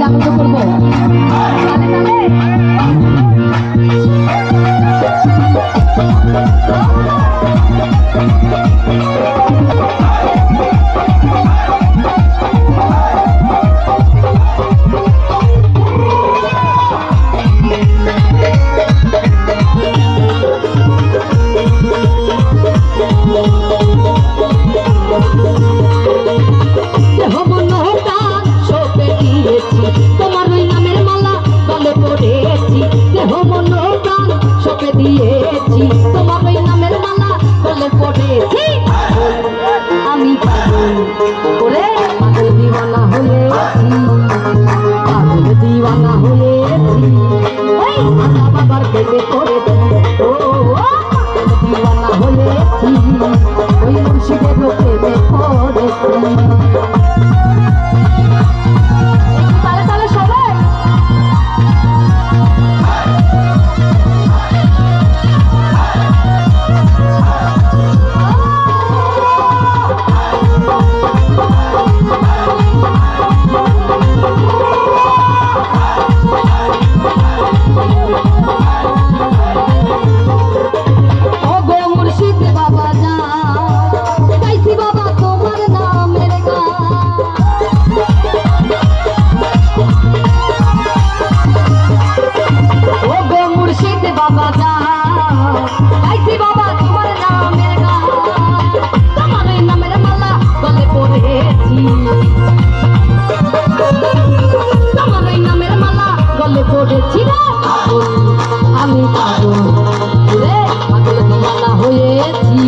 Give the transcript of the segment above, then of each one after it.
আনন্দ করবো তালে দিয়েছি তোমার ওই নামের মালা গলে পড়েছি আমি পাগল করে পাগল দিওয়ানা হয়েছি পাগল দিওয়ানা হয়েছি ওই আনা বাবার প্রেমে পড়েছি ও পাগল দিওয়ানা হয়েছি ওই মুর্শিদের প্রেমে পড়েছি তালে তালে সবাই আমি পাগল রে পাগল দিওয়ানা হয়েছি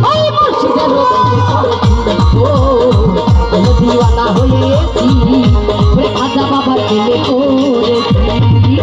ওই মুর্শিদের দিওয়ানা হয়েছি ওরে খাজা বাবার প্রেমে পড়েছি